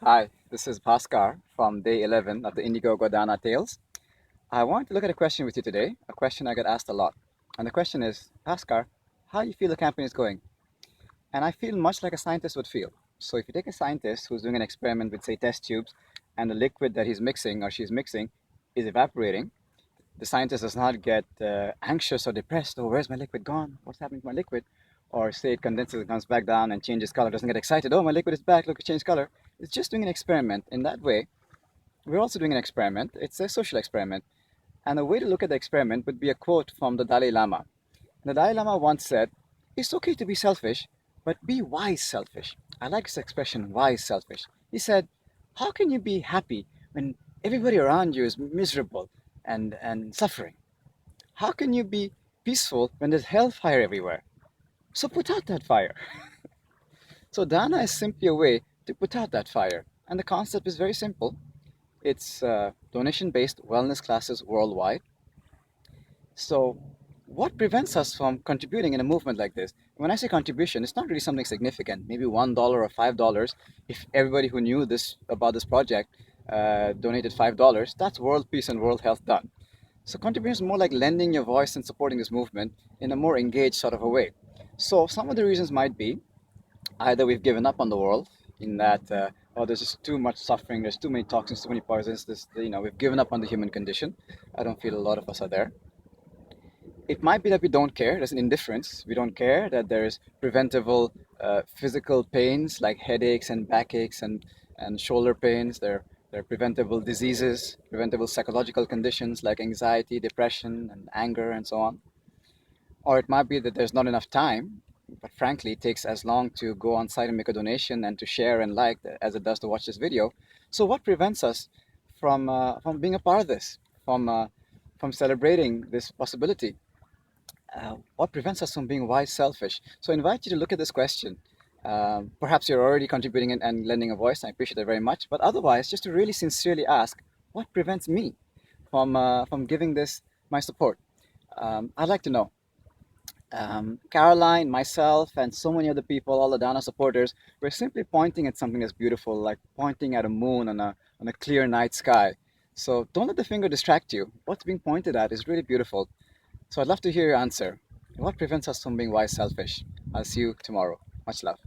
Hi, this is Bhaskar from day 11 of the Indeigogo Daana Tales. I want to look at a question with you today, a question I get asked a lot. And the question is, Bhaskar, how do you feel the campaign is going? And I feel much like a scientist would feel. So if you take a scientist who's doing an experiment with, say, test tubes, and the liquid that he's mixing or she's mixing is evaporating, the scientist does not get anxious or depressed. Oh, where's my liquid gone? What's happening to my liquid? Or say it condenses and comes back down and changes color, doesn't get excited. Oh, my liquid is back. Look, it changed color. It's just doing an experiment. In that way, we're also doing an experiment. It's a social experiment. And a way to look at the experiment would be a quote from the Dalai Lama. The Dalai Lama once said, "It's okay to be selfish, but be wise selfish." I like this expression, wise selfish. He said, how can you be happy when everybody around you is miserable and suffering? How can you be peaceful when there's hellfire everywhere? So put out that fire. So Dana is simply a way to put out that fire. And the concept is very simple. It's donation-based wellness classes worldwide. So what prevents us from contributing in a movement like this? When I say contribution, it's not really something significant, maybe $1 or $5. If everybody who knew this about this project donated $5, that's world peace and world health done. So contribution is more like lending your voice and supporting this movement in a more engaged sort of a way. So some of the reasons might be either we've given up on the world in that oh, there's just too much suffering, there's too many toxins, too many poisons, we've given up on the human condition. I don't feel a lot of us are there. It might be that we don't care, there's an indifference. We don't care that there's preventable physical pains like headaches and backaches and shoulder pains. There are preventable diseases, preventable psychological conditions like anxiety, depression, and anger, and so on. Or it might be that there's not enough time, but frankly, it takes as long to go on site and make a donation and to share and like as it does to watch this video. So what prevents us from being a part of this, from celebrating this possibility? What prevents us from being wise selfish? So I invite you to look at this question. Perhaps you're already contributing and lending a voice. I appreciate that very much. But otherwise, just to really sincerely ask, what prevents me from giving this my support? I'd like to know. Caroline, myself, and so many other people, all the Dana supporters, we're simply pointing at something that's beautiful, like pointing at a moon on a clear night sky. So don't let the finger distract you. What's being pointed at is really beautiful. So I'd love to hear your answer. What prevents us from being wise selfish? I'll see you tomorrow. Much love.